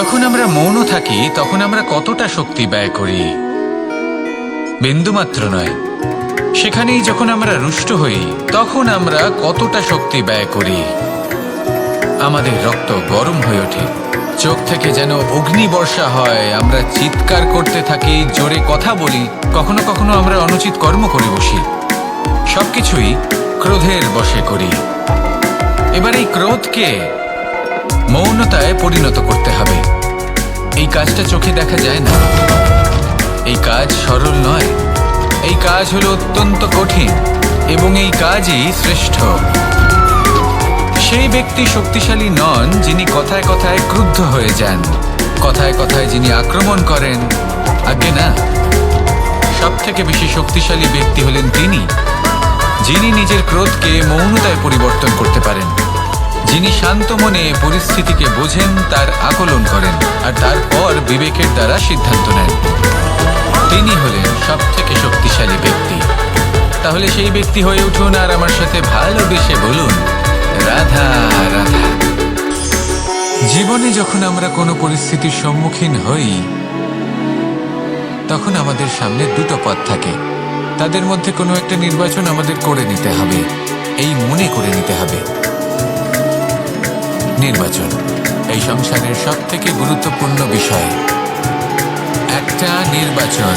যখন আমরা মৌন থাকি তখন আমরা কতটা শক্তি ব্যয় করি, বিন্দুমাত্র নয়। সেখানেই যখন আমরা রুষ্ট হই তখন আমরা কতটা শক্তি ব্যয় করি। আমাদের রক্ত গরম হয়ে ওঠে, চোখ থেকে যেন অগ্নিবর্ষা হয়, আমরা চিৎকার করতে থাকি, জোরে কথা বলি, কখনো কখনো আমরা অনুচিত কর্ম করে বসি। সবকিছুই ক্রোধের বশে করি। এবার এই ক্রোধকে মৌনতায় পরিণত করতে হবে। এই কাজটা চোখে দেখা যায় না, এই কাজ সরল নয়, এই কাজ হলো অত্যন্ত কঠিন এবং এই কাজই শ্রেষ্ঠ। সেই ব্যক্তি শক্তিশালী নন যিনি কথায় কথায় ক্রুদ্ধ হয়ে যান, কথায় কথায় যিনি আক্রমণ করেন। আজ্ঞে না, সব থেকে বেশি শক্তিশালী ব্যক্তি হলেন তিনি যিনি নিজের ক্রোধকে মৌনতায় পরিবর্তন করতে পারেন, যিনি শান্ত মনে পরিস্থিতিকে বোঝেন, তার আকলন করেন আর তারপর বিবেকের দ্বারা সিদ্ধান্ত নেন। তিনি হলেন সব থেকে শক্তিশালী ব্যক্তি। তাহলে সেই ব্যক্তি হয়ে উঠুন আর আমার সাথে ভালোবেসে বলুন, রাধা রাধা। জীবনে যখন আমরা কোনো পরিস্থিতির সম্মুখীন হই তখন আমাদের সামনে দুটো পথ থাকে, তাদের মধ্যে কোনো একটা নির্বাচন আমাদের করে নিতে হবে, এই মনে করে নিতে হবে। নির্বাচন এই সংসারের সব থেকে গুরুত্বপূর্ণ বিষয়। একটা নির্বাচন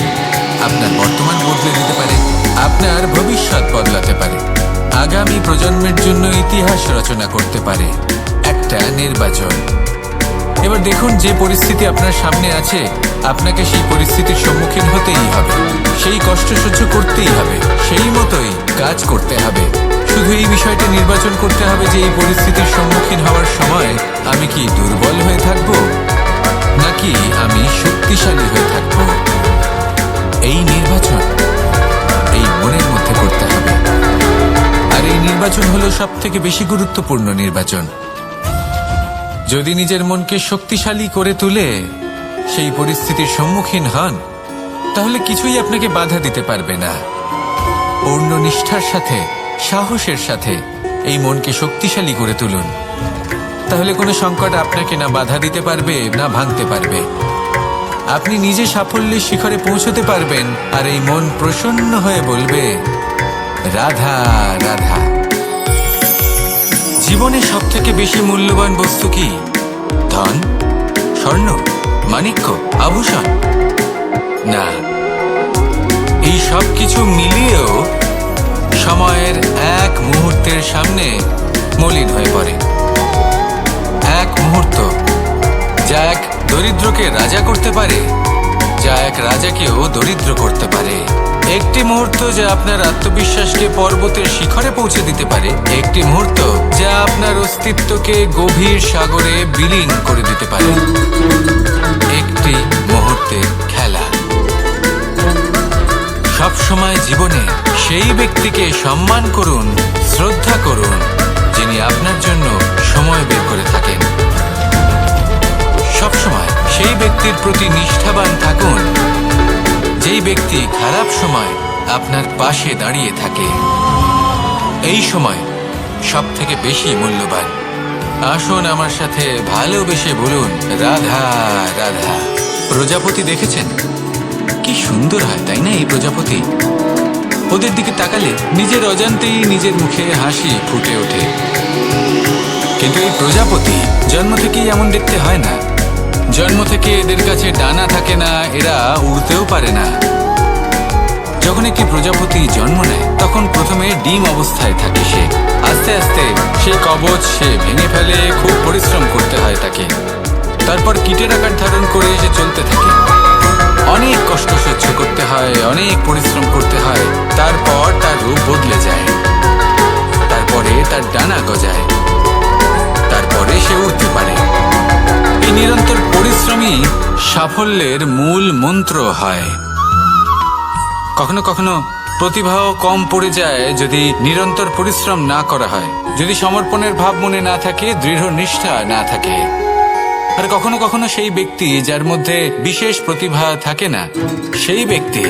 আপনার বর্তমান বদলে দিতে পারে, আপনার ভবিষ্যৎ বদলাতে পারে, আগামী প্রজন্মের জন্য ইতিহাস রচনা করতে পারে। একটা নির্বাচন। এবার দেখুন, যে পরিস্থিতি আপনার সামনে আছে আপনাকে সেই পরিস্থিতির সম্মুখীন হতেই হবে, সেই কষ্ট সহ্য করতেই হবে, সেই মতোই কাজ করতে হবে। শুধু এই বিষয়টা নির্বাচন করতে হবে যে এই পরিস্থিতির সম্মুখীন হওয়ার সময় আমি কি দুর্বল হয়ে থাকব নাকি আমি শক্তিশালী হয়ে থাকব। এই নির্বাচন এই মনের মধ্যে করতে হবে। আর এই নির্বাচন হলো সব থেকে বেশি গুরুত্বপূর্ণ নির্বাচন। যদি নিজের মনকে শক্তিশালী করে তুলে সেই পরিস্থিতির সম্মুখীন হন তাহলে কিছুই আপনাকে বাধা দিতে পারবে না। পূর্ণ নিষ্ঠার সাথে, সাহসের সাথে এই মনকে শক্তিশালী করে তুলুন, তাহলে কোনো সংকট আপনাকে না বাধা দিতে পারবে না ভাঙতে পারবে। আপনি নিজে সাফল্যের শিখরে পৌঁছতে পারবেন আর এই মন প্রসন্ন হয়ে বলবে, রাধা রাধা। জীবনে সব থেকে বেশি মূল্যবান বস্তু কি? ধন, স্বর্ণ, মাণিক্য, আভূষণ? না, এই সব কিছু মিলিয়েও সময়ের এক মুহূর্তের সামনে মলিন হয়ে পড়ে। এক মুহূর্ত যা এক দরিদ্রকে রাজা করতে পারে, যা এক রাজাকেও দরিদ্র করতে পারে। একটি মুহূর্ত যা আপনার আত্মবিশ্বাসকে পর্বতের শিখরে পৌঁছে দিতে পারে, একটি মুহূর্ত যা আপনার অস্তিত্বকে গভীর সাগরে বিলীন করে দিতে পারে। একটি মুহূর্তের খেলা। সব সময় জীবনে সেই ব্যক্তিকে সম্মান করুন, শ্রদ্ধা করুন যিনি আপনার জন্য সময় বের করে থাকেন। সব সময় সেই ব্যক্তির প্রতি নিষ্ঠাবান থাকুন যেই ব্যক্তি খারাপ সময় আপনার পাশে দাঁড়িয়ে থাকে। এই সময় সব থেকে বেশি মূল্যবান। আসুন আমার সাথে ভালোবেসে বলুন, রাধা রাধা। প্রজাপতি দেখেছেন? কি সুন্দর হয় তাই না এই প্রজাপতি? ওদের দিকে তাকালে নিজের অজান্তেই নিজের মুখে হাসি ফুটে ওঠে। কিন্তু এই প্রজাপতি জন্ম থেকেই এমন দেখতে হয় না। জন্ম থেকে এদের কাছে ডানা থাকে না, এরা উড়তেও পারে না। যখন একটি প্রজাপতি জন্ম নেয় তখন প্রথমে ডিম অবস্থায় থাকে সে। আস্তে আস্তে সেই কবচ সে ভেঙে ফেলে, খুব পরিশ্রম করতে হয় তাকে। তারপর কীটের আকার ধারণ করে সে চলতে থাকে। অনেক কষ্ট সহ্য করতে হয়, অনেক পরিশ্রম করতে হয়। তারপর তার রূপ বদলে যায়, তারপরে তার ডানা গজায়, তারপরে সে উঠতে পারে। এই নিরন্তর পরিশ্রমই সাফল্যের মূল মন্ত্র হয়। কখনো কখনো প্রতিভাও কম পড়ে যায় যদি নিরন্তর পরিশ্রম না করা হয়, যদি সমর্পণের ভাব মনে না থাকে, দৃঢ় নিষ্ঠা না থাকে। আর কখনো কখনো সেই ব্যক্তি যার মধ্যে বিশেষ প্রতিভা থাকে না, সেই ব্যক্তি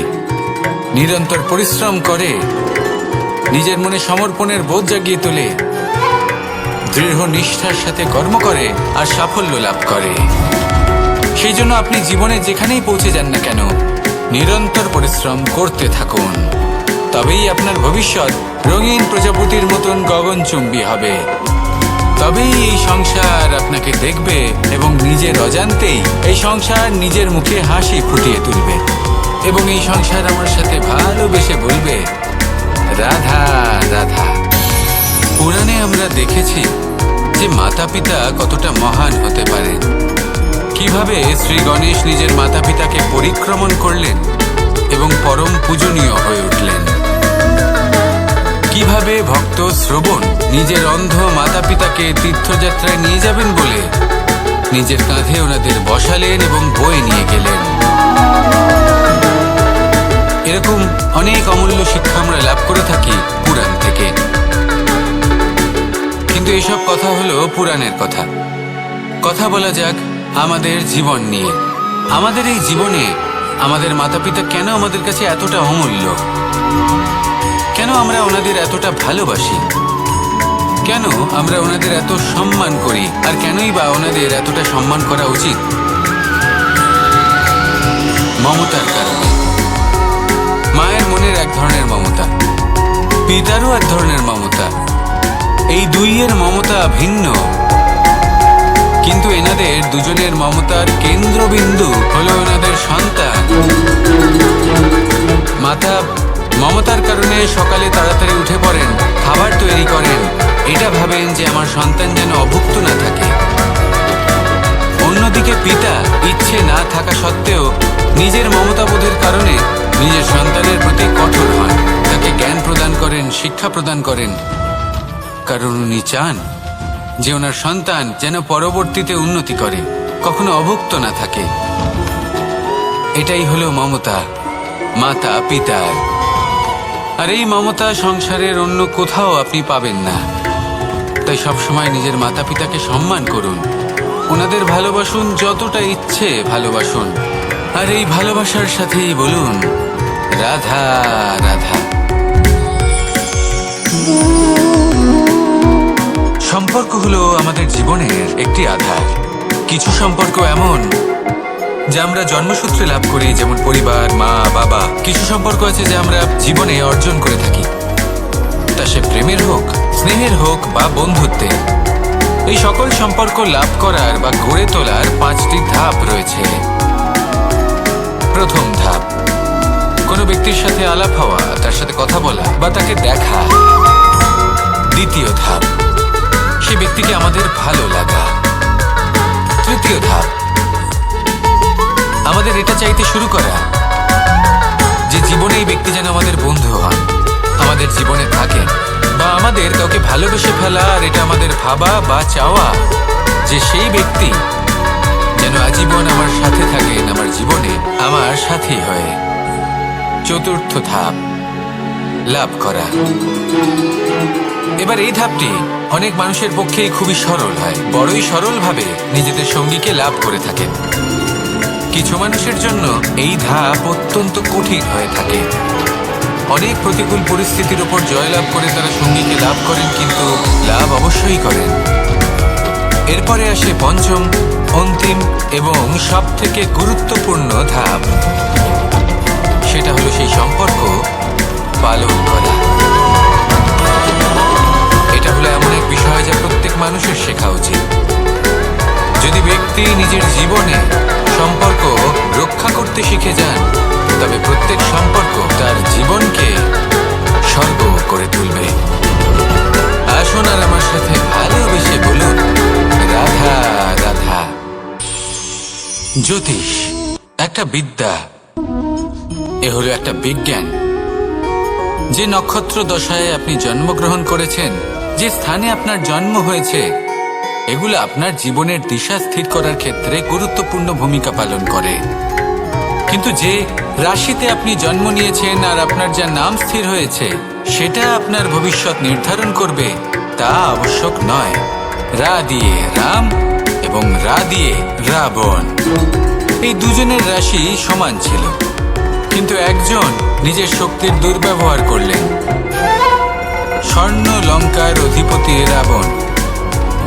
নিরন্তর পরিশ্রম করে, নিজের মনে সমর্পণের বোধ জাগিয়ে তোলে, দৃঢ় নিষ্ঠার সাথে কর্ম করে আর সাফল্য লাভ করে। সেই জন্য আপনি জীবনে যেখানেই পৌঁছে যান না কেন, নিরন্তর পরিশ্রম করতে থাকুন। তবেই আপনার ভবিষ্যৎ রঙিন প্রজাপতির মতন গগনচুম্বী হবে। তবেই এই সংসার আপনাকে দেখবে এবং নিজের অজান্তেই এই সংসার নিজের মুখে হাসি ফুটিয়ে তুলবে এবং এই সংসার আমার সাথে ভালোবেসে বলবে, রাধা রাধা। পুরাণে আমরা দেখেছি যে মাতা পিতা কতটা মহান হতে পারেন। কিভাবে শ্রী গণেশ নিজের মাতা পিতাকে পরিক্রমণ করলেন এবং পরম পূজনীয় হয়ে উঠলেন। কিভাবে ভক্ত শ্রবণ নিজের অন্ধ মাতা পিতাকে তীর্থযাত্রায় নিয়ে যাবেন বলে নিজের কাঁধে ওনাদের বসালেন এবং বয়ে নিয়ে গেলেন। এরকম অনেক অমূল্য শিক্ষা আমরা লাভ করে থাকি পুরাণ থেকে। কিন্তু এসব কথা হলো পুরাণের কথা। কথা বলা যাক আমাদের জীবন নিয়ে। আমাদের এই জীবনে আমাদের মাতা পিতা কেন আমাদের কাছে এতটা অমূল্য? কেন আমরা ওনাদের এতটা ভালোবাসি? কেন আমরা ওনাদের এত সম্মান করি? আর কেনই বা ওনাদের এতটা সম্মান করা উচিত? মমতার কারণে। মায়ের মনের এক ধরনের মমতা, পিতারও এক ধরনের মমতা। এই দুইয়ের মমতা ভিন্ন, কিন্তু এনাদের দুজনের মমতার কেন্দ্রবিন্দু হলো ওনাদের সন্তান। মাতা মমতার কারণে সকালে তাড়াতাড়ি উঠে পড়েন, খাবার তৈরি করেন, এটা ভাবেন যে আমার সন্তান যেন অভুক্ত না থাকে। অন্যদিকে পিতা ইচ্ছে না থাকা সত্ত্বেও নিজের মমতাবোধের কারণে নিজের সন্তানের প্রতি কঠোর হন, তাকে জ্ঞান প্রদান করেন, শিক্ষা প্রদান করেন, কারণ উনি চান যে ওনার সন্তান যেন পরবর্তীতে উন্নতি করে, কখনো অভুক্ত না থাকে। এটাই হলো মমতা মাতা পিতার। আর এই মমতা সংসারের অন্য কোথাও আপনি পাবেন না। তাই সবসময় নিজের মাতা পিতাকে সম্মান করুন, ওনাদের ভালোবাসুন, যতটা ইচ্ছে ভালোবাসুন। আর এই ভালোবাসার সাথেই বলুন, রাধা রাধা। সম্পর্ক হলো আমাদের জীবনের একটি আধার। কিছু সম্পর্ক এমন যা আমরা জন্মসূত্রে লাভ করি, যেমন পরিবার, মা বাবা। কিছু সম্পর্ক আছে যা আমরা জীবনে অর্জন করে থাকি, তা সে প্রেমের হোক, স্নেহের হোক বা বন্ধুত্বের। এই সকল সম্পর্ক লাভ করার বা গড়ে তোলার 5টি ধাপ রয়েছে। প্রথম ধাপ, কোনো ব্যক্তির সাথে আলাপ হওয়া, তার সাথে কথা বলা বা তাকে দেখা। দ্বিতীয় ধাপ, সে ব্যক্তিকে আমাদের ভালো লাগা। তৃতীয় ধাপ, আমাদের এটা চাইতে শুরু করা যে জীবনে এই ব্যক্তি যেন আমাদের বন্ধু হন, আমাদের জীবনে থাকেন, বা আমাদের কাউকে ভালোবেসে ফেলা আর এটা আমাদের ভাবা বা চাওয়া যে সেই ব্যক্তি যেন আজীবন আমার সাথে থাকেন, আমার জীবনে আমার সাথী হয়ে। চতুর্থ ধাপ, লাভ করা। এবার এই ধাপটি অনেক মানুষের পক্ষেই খুবই সরল হয়, বড়ই সরলভাবে নিজেদের সঙ্গীকে লাভ করে থাকেন। কিছু মানুষের জন্য এই ধাপ অত্যন্ত কঠিন হয়ে থাকে। অনেক প্রতিকূল পরিস্থিতির উপর জয়লাভ করে তারা সঙ্গীকে লাভ করেন, কিন্তু লাভ অবশ্যই করেন। এরপরে আসে পঞ্চম, অন্তিম এবং সবথেকে গুরুত্বপূর্ণ ধাপ। সেটা হলো সেই সম্পর্ক পালন করা। এটা হলো এমন এক বিষয় যা প্রত্যেক মানুষের শেখা উচিত। যদি ব্যক্তি নিজের জীবনে সম্পর্ক রক্ষা করতে শিখে যান, তবে প্রত্যেক সম্পর্ক তার জীবনকে স্বর্গ করে তুলবে। আসুন আর আমার সাথে ভালোবেসে বলুন, রাধা রাধা। জ্যোতিষ একটা বিদ্যা, এ হলো একটা বিজ্ঞান। যে নক্ষত্র দশায় আপনি জন্মগ্রহণ করেছেন, যে স্থানে আপনার জন্ম হয়েছে, এগুলো আপনার জীবনের দিশা স্থির করার ক্ষেত্রে গুরুত্বপূর্ণ ভূমিকা পালন করে। কিন্তু যে রাশিতে আপনি জন্ম নিয়েছেন আর আপনার যা নাম স্থির হয়েছে, সেটা আপনার ভবিষ্যৎ নির্ধারণ করবে তা আবশ্যক নয়। রা দিয়ে রাম এবং রা দিয়ে রাবণ, এই দুজনের রাশি সমান ছিল, কিন্তু একজন নিজের শক্তির দুর্ব্যবহার করলেন। স্বর্ণ লঙ্কার অধিপতি রাবণ,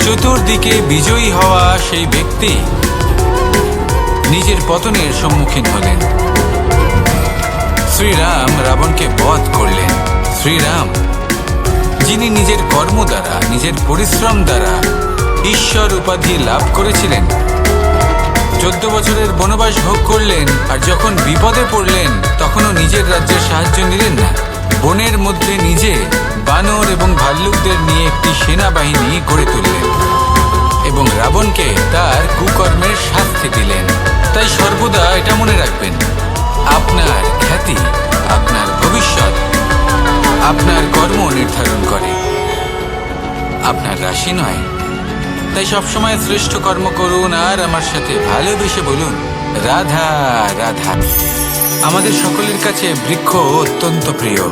চতুর্দিকে বিজয়ী হওয়া সেই ব্যক্তি নিজের পতনের সম্মুখীন হলেন। শ্রীরাম রাবণকে বধ করলেন। শ্রীরাম, যিনি নিজের কর্ম দ্বারা, নিজের পরিশ্রম দ্বারা ঈশ্বর উপাধি লাভ করেছিলেন, 14 বছরের বনবাস ভোগ করলেন, আর যখন বিপদে পড়লেন তখনও নিজের রাজ্যের সাহায্য নিলেন না। বনের মধ্যে নিজে বানর এবং ভাল্লুকদের নিয়ে একটি সেনাবাহিনী গড়ে তুললেন এবং রাবণকে তার কুকর্মের শাস্তি দিলেন। তাই সর্বদা এটা মনে রাখবেন, আপনার খ্যাতি, আপনার ভবিষ্যৎ আপনার কর্ম নির্ধারণ করে, আপনার রাশি নয়। তাই সবসময় শ্রেষ্ঠ কর্ম করুন আর আমার সাথে ভালোবেসে বলুন, রাধা রাধা। আমাদের সকলের কাছে বৃক্ষ অত্যন্ত প্রিয়।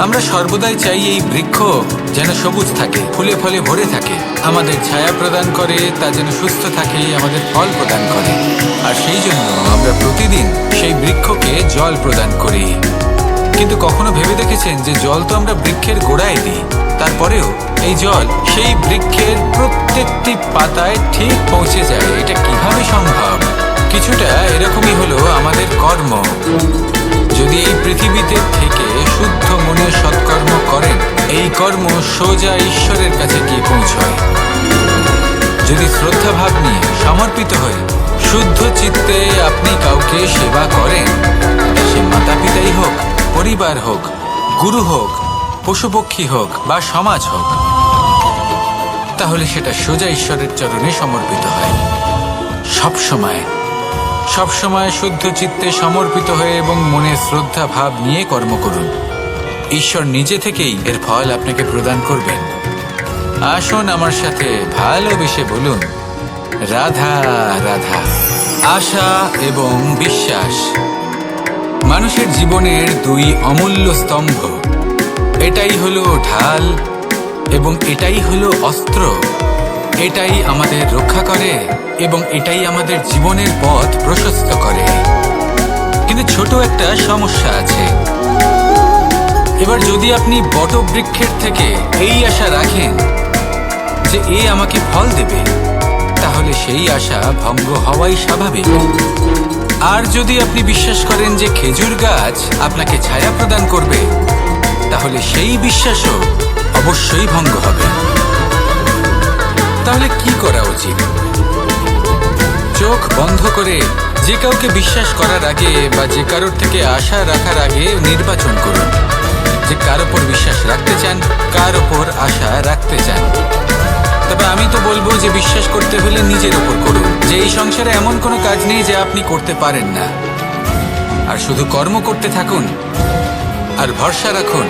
আমরা সর্বদাই চাই এই বৃক্ষ যেন সবুজ থাকে, ফুলে ফলে ভরে থাকে, আমাদের ছায়া প্রদান করে, তা যেন সুস্থ থাকে, আমাদের ফল প্রদান করে। আর সেই জন্য আমরা প্রতিদিন সেই বৃক্ষকে জল প্রদান করি। কিন্তু কখনো ভেবে দেখেছেন যে জল তো আমরা বৃক্ষের গোড়ায় দিই, তারপরেও এই জল সেই বৃক্ষের প্রত্যেকটি পাতায় ঠিক পৌঁছে যায়? এটা কিভাবে সম্ভব? কিছুটা এরকমই হলো আমাদের কর্ম। যদি এই পৃথিবীতে থেকে শুদ্ধ মনে সৎকর্ম করেন, এই কর্ম সোজা ঈশ্বরের কাছে গিয়ে পৌঁছয়। যদি শ্রদ্ধাভাব নিয়ে সমর্পিত হয়ে শুদ্ধ চিত্তে আপনি কাউকে সেবা করেন, সে মাতা পিতাই হোক, পরিবার হোক, গুরু হোক, পশুপক্ষী হোক বা সমাজ হোক, তাহলে সেটা সোজা ঈশ্বরের চরণে সমর্পিত হয়। সবসময় শুদ্ধ চিত্তে সমর্পিত হয়ে এবং মনে শ্রদ্ধা ভাব নিয়ে কর্ম করুন। ঈশ্বর নিজে থেকেই এর ফল আপনাকে প্রদান করবেন। আসুন আমার সাথে ভালোবেসে বলুন, রাধা রাধা। আশা এবং বিশ্বাস মানুষের জীবনের দুই অমূল্য স্তম্ভ। এটাই হলো ঢাল এবং এটাই হলো অস্ত্র। এটাই আমাদের রক্ষা করে এবং এটাই আমাদের জীবনের পথ প্রশস্ত করে। কিন্তু ছোট একটা সমস্যা আছে। এবার যদি আপনি বটবৃক্ষের থেকে এই আশা রাখেন যে এ আমাকে ফল দেবে, তাহলে সেই আশা ভঙ্গ হওয়াই স্বাভাবিক। আর যদি আপনি বিশ্বাস করেন যে খেজুর গাছ আপনাকে ছায়া প্রদান করবে, তাহলে সেই বিশ্বাসও অবশ্যই ভঙ্গ হবে। তাহলে কি করা উচিত? চোখ বন্ধ করে যে কাউকে বিশ্বাস করার আগে বা যে কারোর থেকে আশা রাখার আগে নির্বাচন করুন যে কার ওপর বিশ্বাস রাখতে চান, কার ওপর আশা রাখতে চান। তবে আমি তো বলবো যে বিশ্বাস করতে হলে নিজের ওপর করুন, যে এই সংসারে এমন কোনো কাজ নেই যে আপনি করতে পারেন না। আর শুধু কর্ম করতে থাকুন আর ভরসা রাখুন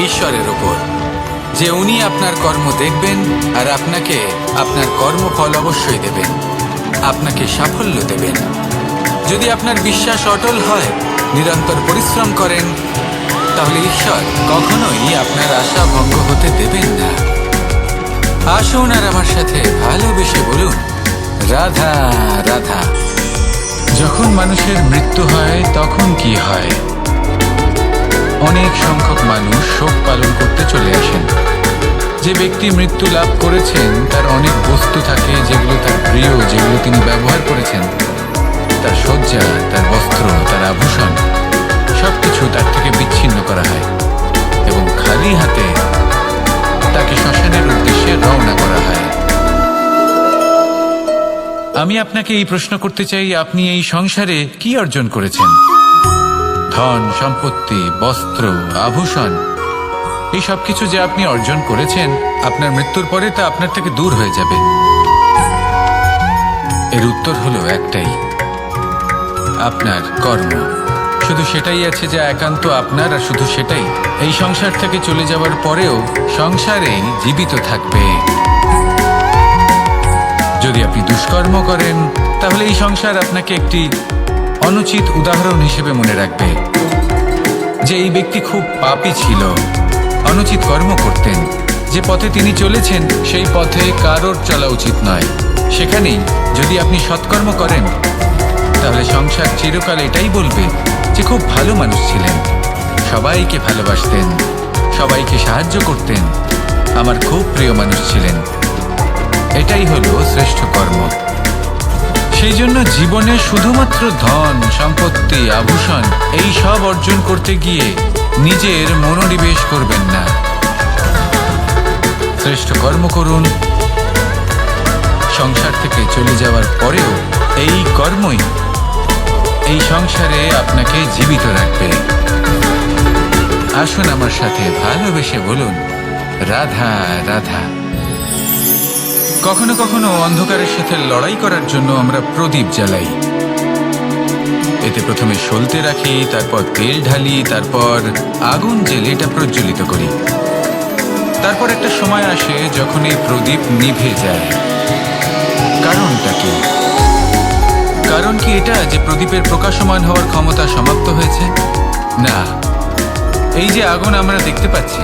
ঈশ্বরের ওপর, যে উনি আপনার কর্ম দেখবেন আর আপনাকে আপনার কর্মফল অবশ্যই দেবেন, আপনাকে সাফল্য দেবেন। যদি আপনার বিশ্বাস অটল হয়, নিরন্তর পরিশ্রম করেন, তাহলে ঈশ্বর কখনোই আপনার আশা ভঙ্গ হতে দেবেন না। আসুন আর আমার সাথে ভালোবেসে বলুন, রাধা রাধা। যখন মানুষের মৃত্যু হয় তখন কি হয়? অনেক সংখ্যক মানুষ শোক পালন করতে চলে আসেন। যে ব্যক্তি মৃত্যু লাভ করেছেন তার অনেক বস্তু থাকে যেগুলো তার প্রিয়, যেগুলো তিনি ব্যবহার করেছেন। তার শয্যা, তার বস্ত্র, তার আভূষণ সবকিছু তার থেকে বিচ্ছিন্ন করা হয় এবং খালি হাতে তাকে শ্মশানের উদ্দেশ্যে রওনা করা হয়। আমি আপনাকে এই প্রশ্ন করতে চাই, আপনি এই সংসারে কি অর্জন করেছেন? ধন সম্পত্তি, বস্ত্র, আভূষণ, এই সব কিছু যে আপনি অর্জন করেছেন, আপনার মৃত্যুর পরে তা আপনার থেকে দূর হয়ে যাবে। এর উত্তর হলো একটাই, আপনার কর্ম। শুধু সেটাই আছে যা একান্ত আপনার, আর শুধু সেটাই এই সংসার থেকে চলে যাওয়ার পরেও সংসারেই জীবিত থাকবে। যদি আপনি দুষ্কর্ম করেন, তাহলে এই সংসার আপনাকে একটি অনুচিত উদাহরণ হিসেবে মনে রাখবে যে এই ব্যক্তি খুব পাপী ছিল, অনুচিত কর্ম করতেন। যে পথে তিনি চলেছেন সেই পথে কারোর চলা উচিত নয়। সেখানেই যদি আপনি সৎকর্ম করেন, তাহলে সংসার চিরকাল এটাই বলবে যে খুব ভালো মানুষ ছিলেন, সবাইকে ভালোবাসতেন, সবাইকে সাহায্য করতেন, আমার খুব প্রিয় মানুষ ছিলেন। এটাই হলো শ্রেষ্ঠ কর্ম। সেই জন্য জীবনে শুধুমাত্র ধন, সম্পত্তি, আভূষণ এই সব অর্জন করতে গিয়ে নিজের মনোনিবেশ করবেন না। শ্রেষ্ঠ কর্ম করুন। সংসার থেকে চলে যাওয়ার পরেও এই কর্মই এই সংসারে আপনাকে জীবিত রাখবে। আসুন আমার সাথে ভালোবেসে বলুন, রাধা রাধা। কখনো কখনো অন্ধকারের সাথে লড়াই করার জন্য আমরা প্রদীপ জ্বালাই। এতে প্রথমে সলতে রাখি, তারপর তেল ঢালি, তারপর আগুন জ্বেলে এটা প্রজ্বলিত করি। তারপর একটা সময় আসে যখন এই প্রদীপ নিভে যায়। কারণটা কি? কারণ কি এটা যে প্রদীপের প্রকাশমান হওয়ার ক্ষমতা সমাপ্ত হয়েছে? না, এই যে আগুন আমরা দেখতে পাচ্ছি,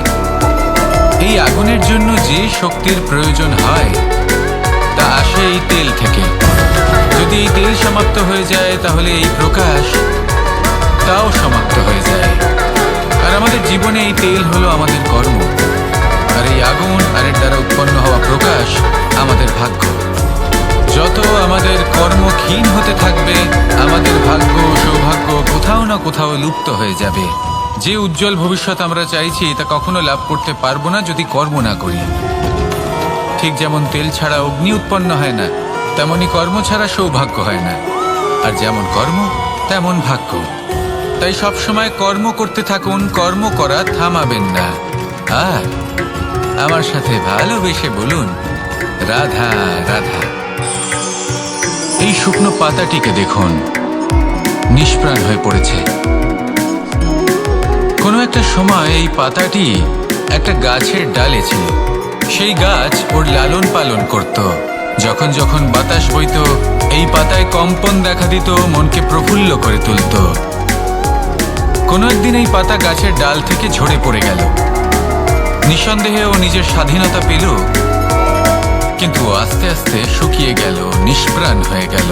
এই আগুনের জন্য যে শক্তির প্রয়োজন হয় তা আসে এই তেল থেকে। যদি এই তেল সমাপ্ত হয়ে যায় তাহলে এই প্রকাশ তাও সমাপ্ত হয়ে যায়। আর আমাদের জীবনে এই তেল হলো আমাদের কর্ম, আর এই আগুন আর এর দ্বারা উৎপন্ন হওয়া প্রকাশ আমাদের ভাগ্য। যত আমাদের কর্ম ক্ষীণ হতে থাকবে, আমাদের ভাগ্য, সৌভাগ্য কোথাও না কোথাও লুপ্ত হয়ে যাবে। যে উজ্জ্বল ভবিষ্যৎ আমরা চাইছি তা কখনো লাভ করতে পারবো না যদি কর্ম না করি। ঠিক যেমন তেল ছাড়া অগ্নি উৎপন্ন হয় না, তেমনি কর্ম ছাড়া সৌভাগ্য হয় না। আর যেমন কর্ম তেমন ভাগ্য। তাই সবসময় কর্ম করতে থাকুন, কর্ম করা থামাবেন না। আর আমার সাথে ভালোবেসে বলুন, রাধা রাধা। এই শুকনো পাতাটিকে দেখুন, নিষ্প্রাণ হয়ে পড়েছে। কোনো একটা সময় এই পাতাটি একটা গাছের ডালে ছিল। সেই গাছ ওর লালন পালন করত। যখন যখন বাতাস বইত, এই পাতায় কম্পন দেখা দিত, মনকে প্রফুল্ল করে তুলত। কোনো একদিন এই পাতা গাছের ডাল থেকে ঝরে পড়ে গেল। নিঃসন্দেহে ও নিজের স্বাধীনতা পেল, কিন্তু আস্তে আস্তে শুকিয়ে গেল, নিষ্প্রাণ হয়ে গেল।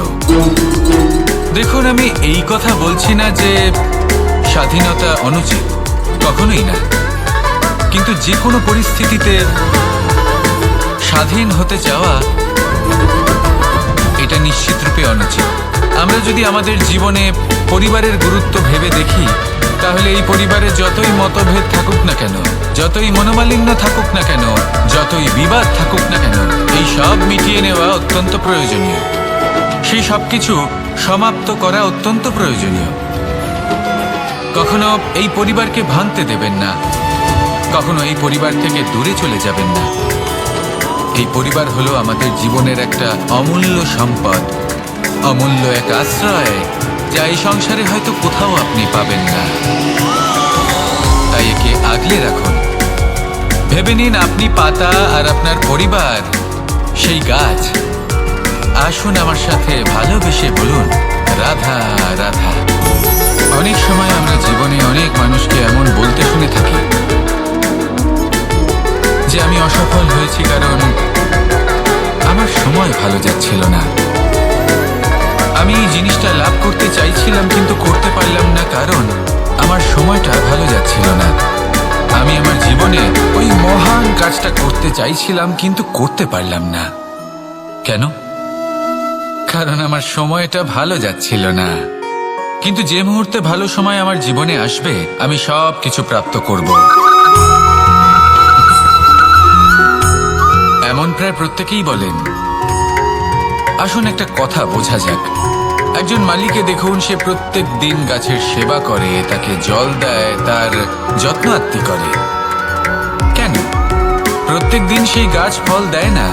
দেখুন, আমি এই কথা বলছি না যে স্বাধীনতা অনুচিত, কখনোই না। কিন্তু যে কোনো পরিস্থিতিতে স্বাধীন হতে চাওয়া এটা নিশ্চিতরূপে অনুচিত। আমরা যদি আমাদের জীবনে পরিবারের গুরুত্ব ভেবে দেখি, তাহলে এই পরিবারে যতই মতভেদ থাকুক না কেন, যতই মনোমালিন্য থাকুক না কেন, যতই বিবাদ থাকুক না কেন, এই সব মিটিয়ে নেওয়া অত্যন্ত প্রয়োজনীয়। সেই সব কিছু সমাপ্ত করা অত্যন্ত প্রয়োজনীয়। কখনো এই পরিবারকে ভাঙতে দেবেন না, কখনো এই পরিবার থেকে দূরে চলে যাবেন না। এই পরিবার হলো আমাদের জীবনের একটা অমূল্য সম্পদ, অমূল্য এক আশ্রয়, যা এই সংসারে হয়তো কোথাও আপনি পাবেন না। তাই একে আগলে রাখুন। ভেবে নিন আপনি পাতা আর আপনার পরিবার সেই গাছ। আসুন আমার সাথে ভালোবেসে বলুন, রাধা রাধা। অনেক সময় আমরা জীবনে অনেক মানুষকে এমন বলতে শুনে থাকি যে আমি অসফল হয়েছি কারণ আমার সময় ভালো যাচ্ছিল না। আমি এই জিনিসটা লাভ করতে চাইছিলাম কিন্তু করতে পারলাম না কারণ আমার সময়টা ভালো যাচ্ছিল না। আমি আমার জীবনে ওই মহান কাজটা করতে চাইছিলাম কিন্তু করতে পারলাম না। কেন? কারণ আমার সময়টা ভালো যাচ্ছিল না। কিন্তু যে মুহূর্তে ভালো সময় আমার জীবনে আসবে, আমি সব কিছু প্রাপ্ত করব। এমন প্রায় প্রত্যেকেই বলেন। আসুন একটা কথা বোঝা যাক। একজন মালিকে দেখুন, সে প্রত্যেক দিন গাছের সেবা করে, তাকে জল দেয়, তার যত্ন আত্তি করে। কেন? প্রত্যেক দিন সেই গাছ ফল দেয় না।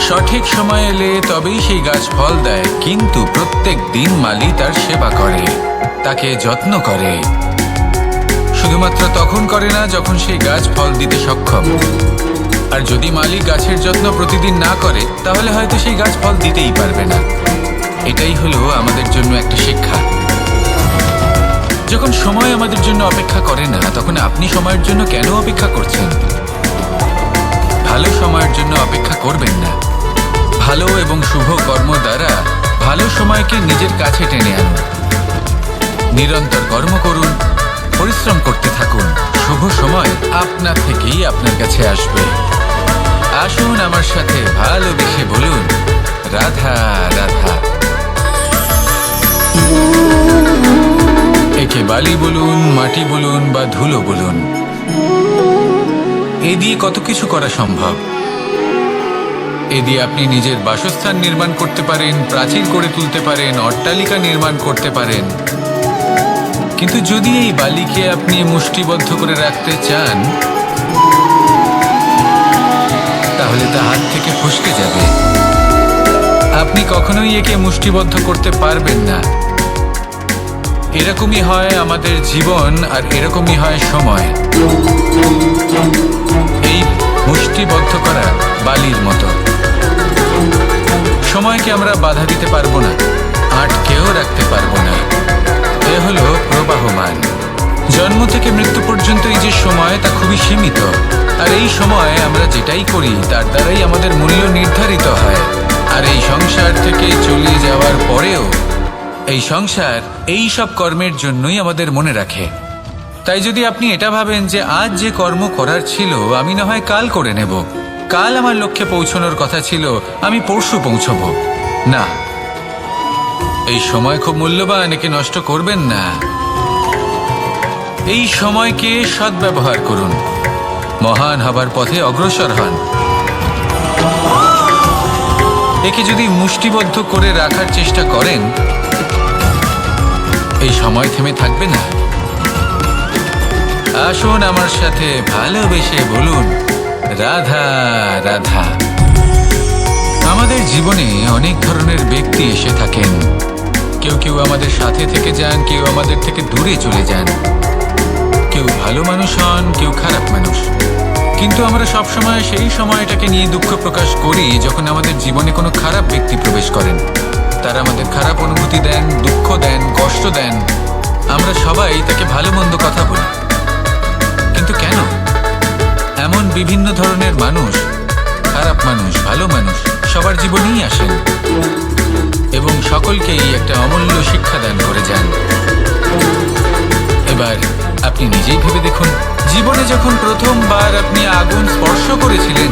সঠিক সময় এলে তবেই সেই গাছ ফল দেয়, কিন্তু প্রত্যেক দিন মালি তার সেবা করে, তাকে যত্ন করে। শুধুমাত্র তখন করে না যখন সেই গাছ ফল দিতে সক্ষম। আর যদি মালিক গাছের যত্ন প্রতিদিন না করে, তাহলে হয়তো সেই গাছ ফল দিতেই পারবে না। এটাই হলো আমাদের জন্য একটা শিক্ষা। যখন সময় আমাদের জন্য অপেক্ষা করে না, তখন আপনি সময়ের জন্য কেন অপেক্ষা করছেন? ভালো সময়ের জন্য অপেক্ষা করবেন না। ভালো এবং শুভ কর্ম দ্বারা ভালো সময়কে নিজের কাছে টেনে আনুন। নিরন্তর কর্ম করুন, পরিশ্রম করতে থাকুন। শুভ সময় আপনা থেকেই আপনার কাছে আসবে। আসুন আমার সাথে ভালোবেসে বলুন, রাধা রাধা। একে বালি বলুন, মাটি বলুন বা ধুলো বলুন, এ দিয়ে কত কিছু করা সম্ভব। এ দিয়ে আপনি নিজের বাসস্থান নির্মাণ করতে পারেন, প্রাচীর করে তুলতে পারেন, অট্টালিকা নির্মাণ করতে পারেন। কিন্তু যদি এই বালিকে আপনি মুষ্টিবদ্ধ করে রাখতে চান, তাহলে তা হাত থেকে ফসকে যাবে। আপনি কখনোই একে মুষ্টিবদ্ধ করতে পারবেন না। এরকমই হয় আমাদের জীবন, আর এরকমই হয় সময়। এই মুষ্টিবদ্ধ করা বালির মতো। সময়কে আমরা বাধা দিতে পারবো না, আটকেও রাখতে পারবো না। এ হলো প্রবাহমান। জন্ম থেকে মৃত্যু পর্যন্ত এই যে সময়, তা খুবই সীমিত। আর এই সময় আমরা যেটাই করি তার দ্বারাই আমাদের মূল্য নির্ধারিত হয়। আর এই সংসার থেকে চলে যাওয়ার পরেও এই সংসার এই সব কর্মের জন্যই আমাদের মনে রাখে। তাই যদি আপনি এটা ভাবেন যে আজ যে কর্ম করার ছিল আমি না হয় কাল করে নেব, কাল আমার লক্ষ্যে পৌঁছানোর কথা ছিল আমি পরশু পৌঁছব, না, এই সময় খুব মূল্যবান, একে নষ্ট করবেন না। এই সময়কে সদ্ব্যবহার করুন, মহান হবার পথে অগ্রসর হন। একে যদি মুষ্টিবদ্ধ করে রাখার চেষ্টা করেন, এই সময় থেমে থাকবে না। আসুন আমার সাথে ভালোবেসে বলুন, রাধা রাধা। আমাদের জীবনে অনেক ধরনের ব্যক্তি এসে থাকেন। কেউ কেউ আমাদের সাথে থেকে যান, কেউ আমাদের থেকে দূরে চলে যান। কেউ ভালো মানুষ হন, কেউ খারাপ মানুষ। কিন্তু আমরা সবসময় সেই সময়টাকে নিয়ে দুঃখ প্রকাশ করি যখন আমাদের জীবনে কোনো খারাপ ব্যক্তি প্রবেশ করেন। তারা আমাদের খারাপ অনুভূতি দেন, দুঃখ দেন, কষ্ট দেন। আমরা সবাই তাকে ভালো মন্দ কথা বলি। কিন্তু কেন? এমন বিভিন্ন ধরনের মানুষ, খারাপ মানুষ, ভালো মানুষ সবার জীবনেই আসেন এবং সকলকেই একটা অমূল্য শিক্ষা দান করে যান। এবার আপনি নিজেই ভেবে দেখুন, জীবনে যখন প্রথমবার আপনি আগুন স্পর্শ করেছিলেন,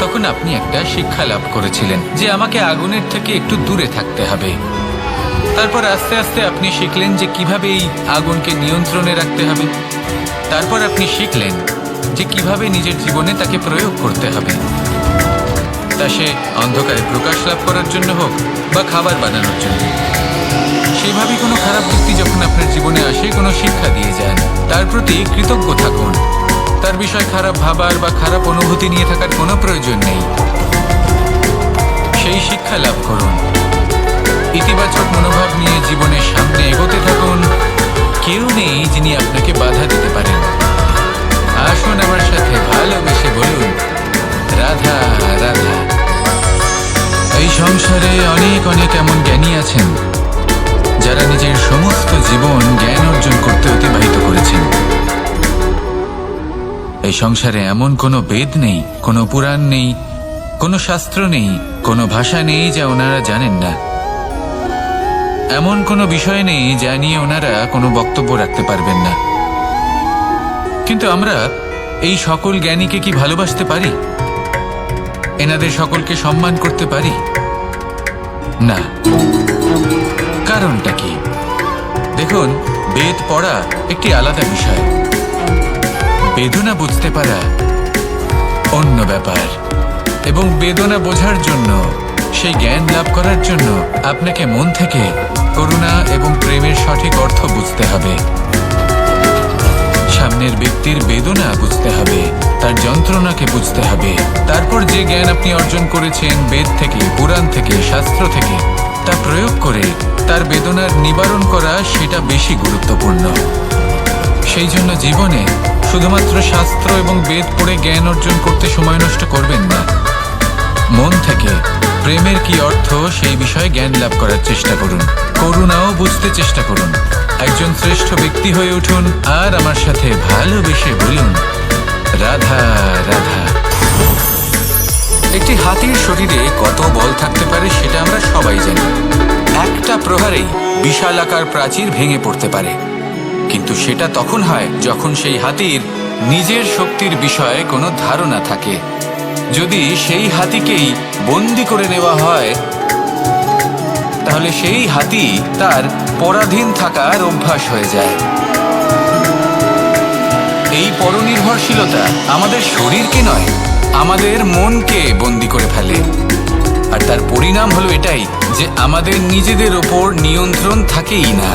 তখন আপনি একটা শিক্ষা লাভ করেছিলেন যে আমাকে আগুনের থেকে একটু দূরে থাকতে হবে। তারপর আস্তে আস্তে আপনি শিখলেন যে কিভাবে এই আগুনকে নিয়ন্ত্রণে রাখতে হবে। তারপর আপনি শিখলেন যে কিভাবে নিজের জীবনে তাকে প্রয়োগ করতে হবে, তা সে অন্ধকারে প্রকাশ লাভ করার জন্য হোক বা খাবার বানানোর জন্য। সেভাবেই কোনো খারাপ ব্যক্তি যখন আপনার জীবনে আসে, কোনো শিক্ষা দিয়ে যান, তার প্রতি কৃতজ্ঞ থাকুন। তার বিষয় খারাপ ভাবার বা খারাপ অনুভূতি নিয়ে থাকার কোনো প্রয়োজন নেই। সেই শিক্ষা লাভ করুন, ইতিবাচক মনোভাব নিয়ে জীবনের সামনে এগোতে থাকুন। কেউ নেই যিনি আপনাকে বাধা দিতে পারেন। আসুন আমার সাথে ভালোবেসে বলুন, রাধা রাধা। এই সংসারে অনেক অনেক এমন জ্ঞানী আছেন যারা নিজের সমস্ত জীবন জ্ঞান অর্জন করতে অতিবাহিত করেছেন। এই সংসারে এমন কোনো বেদ নেই, কোনো পুরাণ নেই, কোনো শাস্ত্র নেই, কোনো ভাষা নেই যা ওনারা জানেন না। এমন কোনো বিষয় নেই যা নিয়ে ওনারা কোনো বক্তব্য রাখতে পারবেন না। কিন্তু আমরা এই সকল জ্ঞানীকে কি ভালোবাসতে পারি? এনাদের সকলকে সম্মান করতে পারি না। কারণটা কি? দেখুন, বেদ পড়া একটি আলাদা বিষয়, বেদনা বুঝতে পারা অন্য ব্যাপার। এবং বেদনা বোঝার জন্য, সেই জ্ঞান লাভ করার জন্য আপনাকে মন থেকে করুণা এবং প্রেমের সঠিক অর্থ বুঝতে হবে। সামনের ব্যক্তির বেদনা বুঝতে হবে, তার যন্ত্রণাকে বুঝতে হবে। তারপর যে জ্ঞান আপনি অর্জন করেছেন বেদ থেকে, পুরাণ থেকে, শাস্ত্র থেকে, তা প্রয়োগ করে তার বেদনার নিবারণ করা, সেটা বেশি গুরুত্বপূর্ণ। সেই জন্য জীবনে শুধুমাত্র শাস্ত্র এবং বেদ পড়ে জ্ঞান অর্জন করতে সময় নষ্ট করবেন না। মন থেকে প্রেমের কি অর্থ সেই বিষয়ে জ্ঞান লাভ করার চেষ্টা করুন। করুণাও বুঝতে চেষ্টা করুন। একজন শ্রেষ্ঠ ব্যক্তি হয়ে উঠুন আর আমার সাথে ভালোবেসে বলুন, রাধা রাধা। একটি হাতির শরীরে কত বল থাকতে পারে সেটা আমরা সবাই জানি। একটা প্রহারেই বিশালাকার প্রাচীর ভেঙে পড়তে পারে। কিন্তু সেটা তখন হয় যখন সেই হাতির নিজের শক্তির বিষয়ে কোনো ধারণা থাকে। যদি সেই হাতিকেই বন্দি করে নেওয়া হয়, তাহলে সেই হাতি তার পরাধীন থাকার অভ্যাস হয়ে যায়। এই পরনির্ভরশীলতা আমাদের শরীরকে নয়, আমাদের মনকে বন্দী করে ফেলে। আর তার পরিণাম হলো এটাই যে আমাদের নিজেদের ওপর নিয়ন্ত্রণ থাকেই না।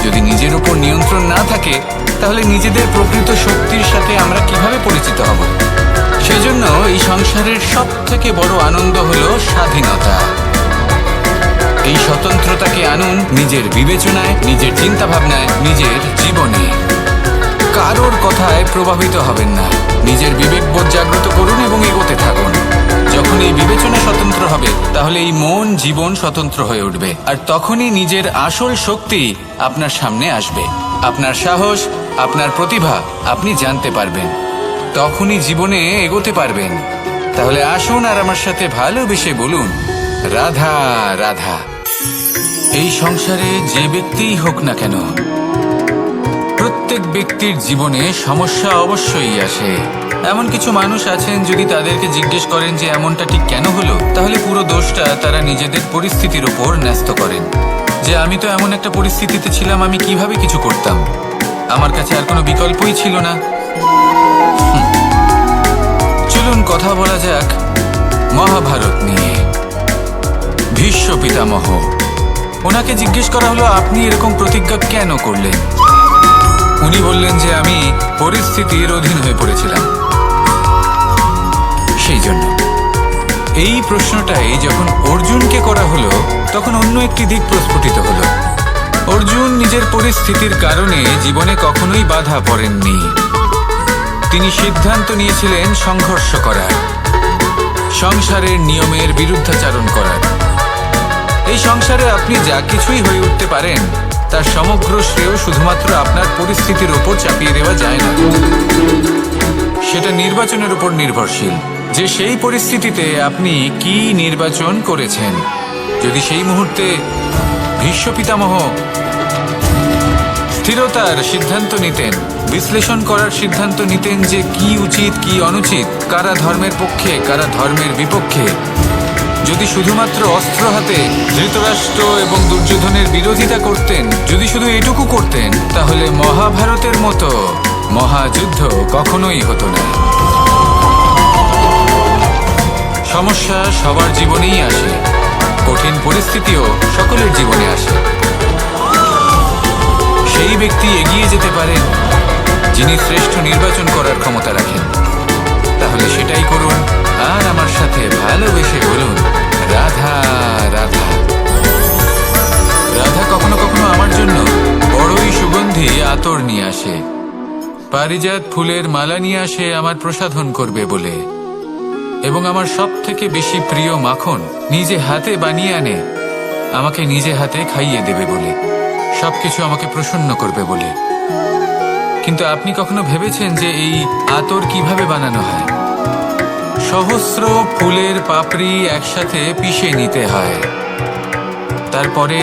যদি নিজের ওপর নিয়ন্ত্রণ না থাকে, তাহলে নিজেদের প্রকৃত শক্তির সাথে আমরা কিভাবে পরিচিত হব? সেজন্য এই সংসারের সব থেকে বড় আনন্দ হলো স্বাধীনতা। এই স্বতন্ত্রতাকে আনুন নিজের বিবেচনায়, নিজের চিন্তা ভাবনায়, নিজের জীবনে। কারোর কথায় প্রভাবিত হবেন না। নিজের বিবেকবোধ জাগ্রত করুন এবং এগোতে থাকুন। যখন এই বিবেচনা স্বতন্ত্র হবে, তাহলে এই মন জীবন স্বতন্ত্র হয়ে উঠবে। আর তখনই নিজের আসল শক্তি আপনার সামনে আসবে। আপনার সাহস, আপনার প্রতিভা আপনি জানতে পারবেন। তখনই জীবনে এগোতে পারবেন। তাহলে আসুন আর আমার সাথে ভালোবেসে বলুন, রাধা রাধা। এই সংসারে যে ব্যক্তিই হোক না কেন, প্রত্যেক ব্যক্তির জীবনে সমস্যা অবশ্যই আসে। এমন কিছু মানুষ আছেন, যদি তাদেরকে জিজ্ঞেস করেন যে এমনটা ঠিক কেন হলো, তাহলে পুরো দোষটা তারা নিজেদের পরিস্থিতির উপর ন্যস্ত করেন। যে আমি তো এমন একটা পরিস্থিতিতে ছিলাম, আমি কিভাবে কিছু করতাম, আমার কাছে আর কোনো বিকল্পই ছিল না। চলুন কথা বলা যাক মহাভারত নিয়ে। ভীষ্ম পিতামহ, ওনাকে জিজ্ঞেস করা হলো, আপনি এরকম প্রতিজ্ঞা কেন করলেন? উনি বললেন যে আমি পরিস্থিতির অধীন হয়ে পড়েছিলাম, সেই জন্য। এই প্রশ্নটাই যখন অর্জুনকে করা হলো, তখন অন্য একটি দিক প্রস্ফুটিত হলো। অর্জুন নিজের পরিস্থিতির কারণে জীবনে কখনোই বাধা পড়েননি। তিনি সিদ্ধান্ত নিয়েছিলেন সংঘর্ষ করার, সংসারের নিয়মের বিরুদ্ধাচারণ করার। এই সংসারে আপনি যা কিছুই হয়ে উঠতে পারেন, তার সমগ্র শ্রেয় শুধুমাত্র আপনার পরিস্থিতির উপর চাপিয়ে দেওয়া যায় না। সেটা নির্বাচনের উপর নির্ভরশীল, যে সেই পরিস্থিতিতে আপনি কি নির্বাচন করেছেন। যদি সেই মুহূর্তে ভীষ্ম পিতামহ স্থিরতার সিদ্ধান্ত নিতেন, বিশ্লেষণ করার সিদ্ধান্ত নিতেন যে কি উচিত কি অনুচিত, কারা ধর্মের পক্ষে কারা ধর্মের বিপক্ষে, যদি শুধুমাত্র অস্ত্র হাতে ধৃতরাষ্ট্র এবং দুর্যোধনের বিরোধিতা করতেন, যদি শুধু এটুকু করতেন, তাহলে মহাভারতের মতো মহাযুদ্ধ কখনোই হতো না। সমস্যা সবার জীবনেই আসে, কঠিন পরিস্থিতিও সকলের জীবনে আসে। সেই ব্যক্তি এগিয়ে যেতে পারেন যিনি শ্রেষ্ঠ নির্বাচন করার ক্ষমতা রাখেন। তাহলে সেটাই করুন আর আমার সাথে ভালোবেসে বলুন, রাধা রাধা। রাধা কখনো কখনো আমার জন্য বড়ই সুগন্ধি আতর নিয়ে আসে, পারিজাত ফুলের মালা নিয়ে আসে আমার প্রসাধন করবে বলে, এবং আমার সব থেকে বেশি প্রিয় মাখন নিজে হাতে বানিয়ে আনে আমাকে নিজে হাতে খাইয়ে দেবে বলে, সবকিছু আমাকে প্রসন্ন করবে বলে। কিন্তু আপনি কখনো ভেবেছেন যে এই আতর কিভাবে বানানো হয়? সহস্র ফুলের পাপড়ি একসাথে পিষে নিতে হয়, তারপরে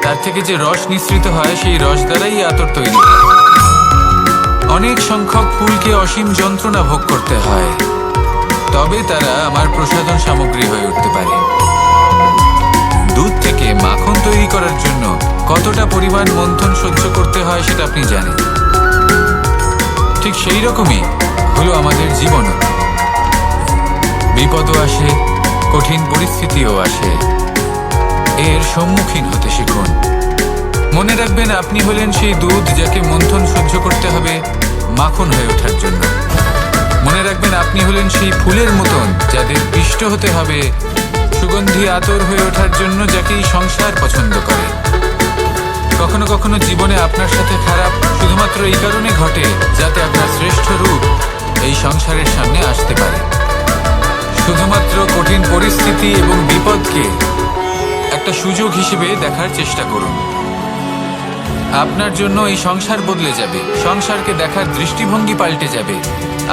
তার থেকে যে রস নিঃসৃত হয়, সেই রস দ্বারাই আতর তৈরি হয়। অনেক সংখ্যক ফুলকে অসীম যন্ত্রণা ভোগ করতে হয়, তবে তারা আমার প্রসাধন সামগ্রী হয়ে উঠতে পারে। দুধ থেকে মাখন তৈরি করার জন্য কতটা পরিমাণ মন্থন সহ্য করতে হয় সেটা আপনি জানেন। ঠিক সেই রকমই হলো আমাদের জীবনও। বিপদও আসে, কঠিন পরিস্থিতিও আসে, এর সম্মুখীন হতে শিখুন। মনে রাখবেন, আপনি হলেন সেই দুধ যাকে মন্থন সহ্য করতে হবে মাখন হয়ে ওঠার জন্য। মনে রাখবেন, আপনি হলেন সেই ফুলের মতন যাদের পিষ্ট হতে হবে সুগন্ধি আতর হয়ে ওঠার জন্য, যাকে এই সংসার পছন্দ করে। কখনো কখনো জীবনে আপনার সাথে খারাপ শুধুমাত্র এই কারণে ঘটে যাতে আপনার শ্রেষ্ঠ রূপ এই সংসারের সামনে আসতে পারে। শুধুমাত্র কঠিন পরিস্থিতি এবং বিপদকে একটা সুযোগ হিসেবে দেখার চেষ্টা করুন। আপনার জন্য এই সংসার বদলে যাবে, সংসারকে দেখার দৃষ্টিভঙ্গি পাল্টে যাবে,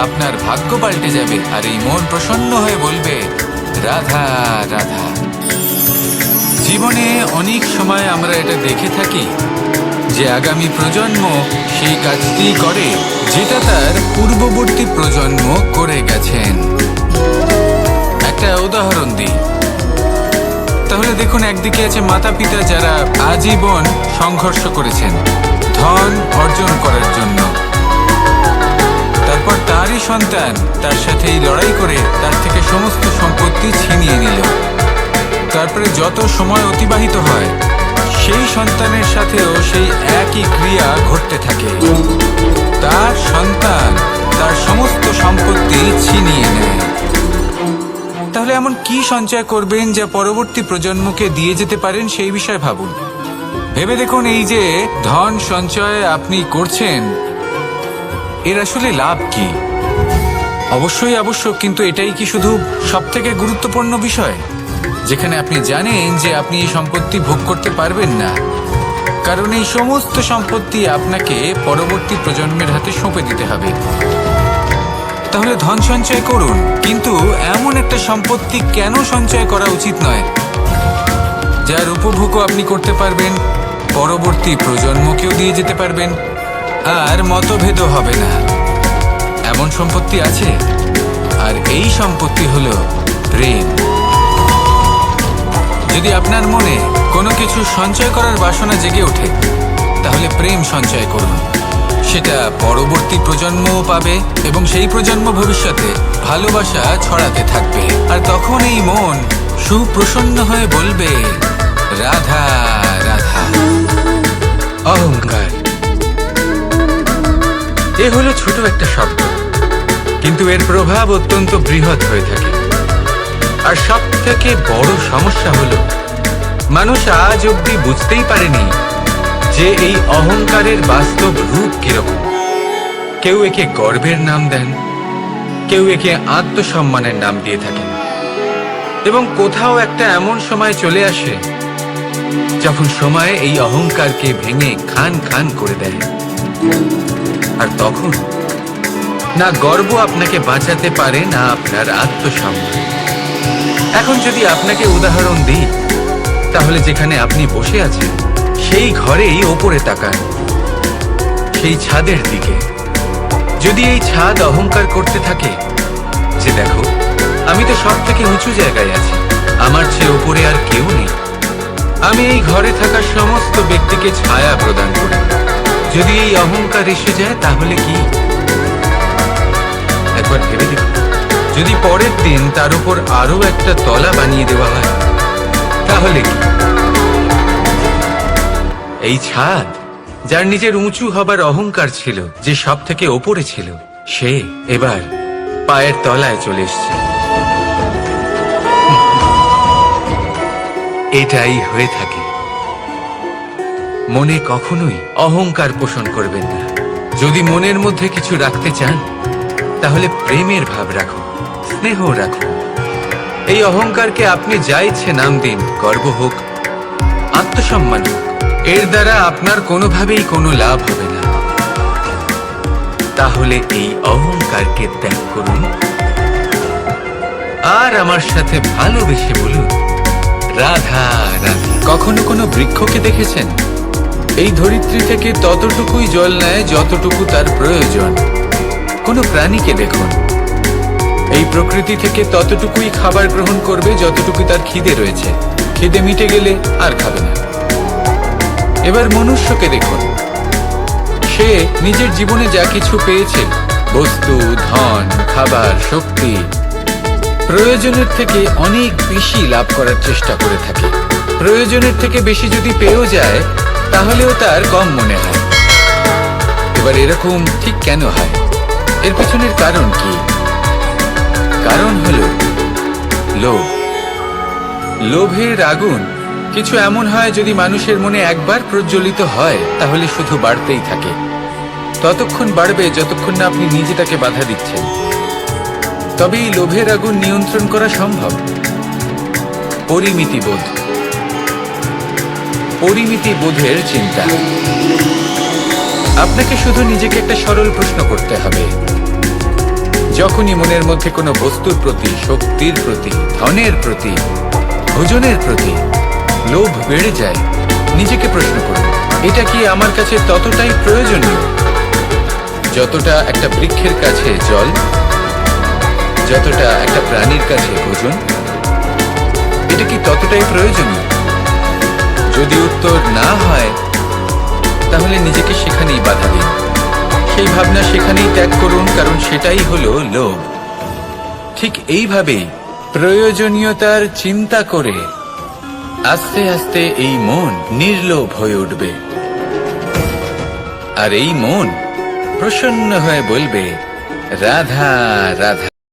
আপনার ভাগ্য পাল্টে যাবে, আর এই মন প্রসন্ন হয়ে বলবে, রাধা রাধা। জীবনে অনেক সময় আমরা এটা দেখে থাকি যে আগামী প্রজন্ম সেই কাজটি করে যেটা তার পূর্ববর্তী প্রজন্ম করে গেছেন। একটা উদাহরণ দিই, তাহলে দেখুন, একদিকে আছে মাতা পিতা যারা আজীবন সংঘর্ষ করেছেন ধন অর্জন করার জন্য। তারপর তারই সন্তান তার সাথে এই লড়াই করে তার থেকে সমস্ত সম্পত্তি ছিনিয়ে নিল। তারপরে যত সময় অতিবাহিত হয় সেই সন্তানের সাথেও সেই একই ক্রিয়া ঘটতে থাকে। তার সন্তান তার সমস্ত সম্পত্তি ছিনিয়ে নেয়। তাহলে এমন কি সঞ্চয় করবেন যা পরবর্তী প্রজন্মকে দিয়ে যেতে পারেন, সেই বিষয়ে ভাবুন। ভেবে দেখুন, এই যে ধন সঞ্চয় আপনি করছেন এর আসলে লাভ কি? অবশ্যই আবশ্যক, কিন্তু এটাই কি শুধু সবথেকে গুরুত্বপূর্ণ বিষয়, যেখানে আপনি জানেন যে আপনি এই সম্পত্তি ভোগ করতে পারবেন না, কারণ এই সমস্ত সম্পত্তি আপনাকে পরবর্তী প্রজন্মের হাতে সঁপে দিতে হবে। তাহলে ধন সঞ্চয় করুন, কিন্তু এমন একটা সম্পত্তি কেন সঞ্চয় করা উচিত নয় যার উপভোগও আপনি করতে পারবেন, পরবর্তী প্রজন্মকেও দিয়ে যেতে পারবেন, আর মতভেদও হবে না। এমন সম্পত্তি আছে, আর এই সম্পত্তি হলো প্রেম। যদি আপনার মনে কোনো কিছু সঞ্চয় করার বাসনা জেগে ওঠে, তাহলে প্রেম সঞ্চয় করুন। সেটা পরবর্তী প্রজন্মও পাবে এবং সেই প্রজন্ম ভবিষ্যতে ভালোবাসা ছড়াতে থাকবে। আর তখন এই মন সুপ্রসন্ন হয়ে বলবে, রাধা রাধা। অহংকার এ হলো ছোট একটা শব্দ, কিন্তু এর প্রভাব অত্যন্ত বৃহৎ হয়ে থাকে। আর সব থেকে বড় সমস্যা হলো, মানুষ আজ অব্দি বুঝতেই পারেনি যে এই অহংকারের বাস্তব রূপ কিরকম। কেউ একে গর্বের নাম দেন, কেউ একে আত্মসম্মানের নাম দিয়ে থাকেন, এবং কোথাও একটা এমন সময় চলে আসে যখন সময় এই অহংকারকে ভেঙে খান খান করে দেয়। আর তখন না গর্ব আপনাকে বাঁচাতে পারে, না আপনার আত্মসম্মান। এখন যদি আপনাকে উদাহরণ দিই, তাহলে যেখানে আপনি বসে আছেন সেই ঘরেই ওপরে তাকান, সেই ছাদের দিকে। যদি এই ছাদ অহংকার করতে থাকে যে দেখো, আমি তো সব থেকে উঁচু জায়গায় আছি, আমার চেয়ে ওপরে আর কেউ নেই, আমি এই ঘরে থাকা সমস্ত ব্যক্তিকে ছায়া প্রদান করি, যদি এই অহংকার এসে যায় তাহলে কি? একবার ভেবে দেখুন, যদি পরের দিন তার উপর আরো একটা তলা বানিয়ে দেওয়া হয় তাহলে কি? এই ছাদ, যার নিজের উঁচু হবার অহংকার ছিল, যে সব থেকে ওপরে ছিল, সে এবার পায়ের তলায় চলে এসছে। এটাই হয়ে থাকে। মনে কখনোই অহংকার পোষণ করবেন না। যদি মনের মধ্যে কিছু রাখতে চান, তাহলে প্রেমের ভাব রাখুন, স্নেহ রাখুন। এই অহংকারকে আপনি যা ইচ্ছে নাম দিন, গর্ব হোক, আত্মসম্মান হোক, এর দ্বারা আপনার কোনোভাবেই কোনো লাভ হবে না। তাহলে এই অহংকারকে ত্যাগ করুন, আর আমার সাথে ভালোবেসে বলুন, রাধা রাধা। কখনো কোনো বৃক্ষকে দেখেছেন? এই ধরিত্রী থেকে ততটুকুই জল নেয় যতটুকু তার প্রয়োজন। কোনো প্রাণীকে দেখুন, এই প্রকৃতি থেকে ততটুকুই খাবার গ্রহণ করবে যতটুকু তার খিদে রয়েছে। খিদে মিটে গেলে আর খাবে না। এবার মনুষ্যকে দেখুন, সে নিজের জীবনে যা কিছু পেয়েছে, বস্তু, ধন, খাবার, শক্তি, প্রয়োজনের থেকে অনেক বেশি লাভ করার চেষ্টা করে থাকে। প্রয়োজনের থেকে বেশি যদি পেয়েও যায়, তাহলেও তার কম মনে হয়। এবার এরকম ঠিক কেন হয়? এর পেছনের কারণ কি? কারণ হলো লোভ। লোভের আগুন কিছু এমন হয়, যদি মানুষের মনে একবার প্রজ্বলিত হয় তাহলে শুধু বাড়তেই থাকে। ততক্ষণ বাড়বে যতক্ষণ না আপনি নিজে তাকে বাধা দিচ্ছেন। তবে এই লোভের আগুন নিয়ন্ত্রণ করা সম্ভব। পরিমিতিবোধ, পরিমিতিবোধের চিন্তা। আপনাকে শুধু নিজেকে একটা সরল প্রশ্ন করতে হবে। যখনই মনের মধ্যে কোনো বস্তুর প্রতি, শক্তির প্রতি, ধনের প্রতি, ভোজনের প্রতি লোভ বেড়ে যায়, নিজেকে প্রশ্ন করুন, এটা কি আমার কাছে ততটাই প্রয়োজনীয় যতটা একটা বৃক্ষের কাছে জল, যতটা একটা প্রাণীর কাছে ভোজন? এটা কি ততটাই প্রয়োজনীয়? যদি উত্তর না হয়, তাহলে নিজেকে সেখানেই বাধা দিন। সেই ভাবনা সেখানেই ত্যাগ করুন, কারণ সেটাই হলো লোভ। ঠিক এইভাবেই প্রয়োজনীয়তার চিন্তা করে আস্তে আস্তে এই মন নির্লোভ হয়ে উঠবে, আর এই মন প্রসন্ন হয়ে বলবে, রাধা রাধা।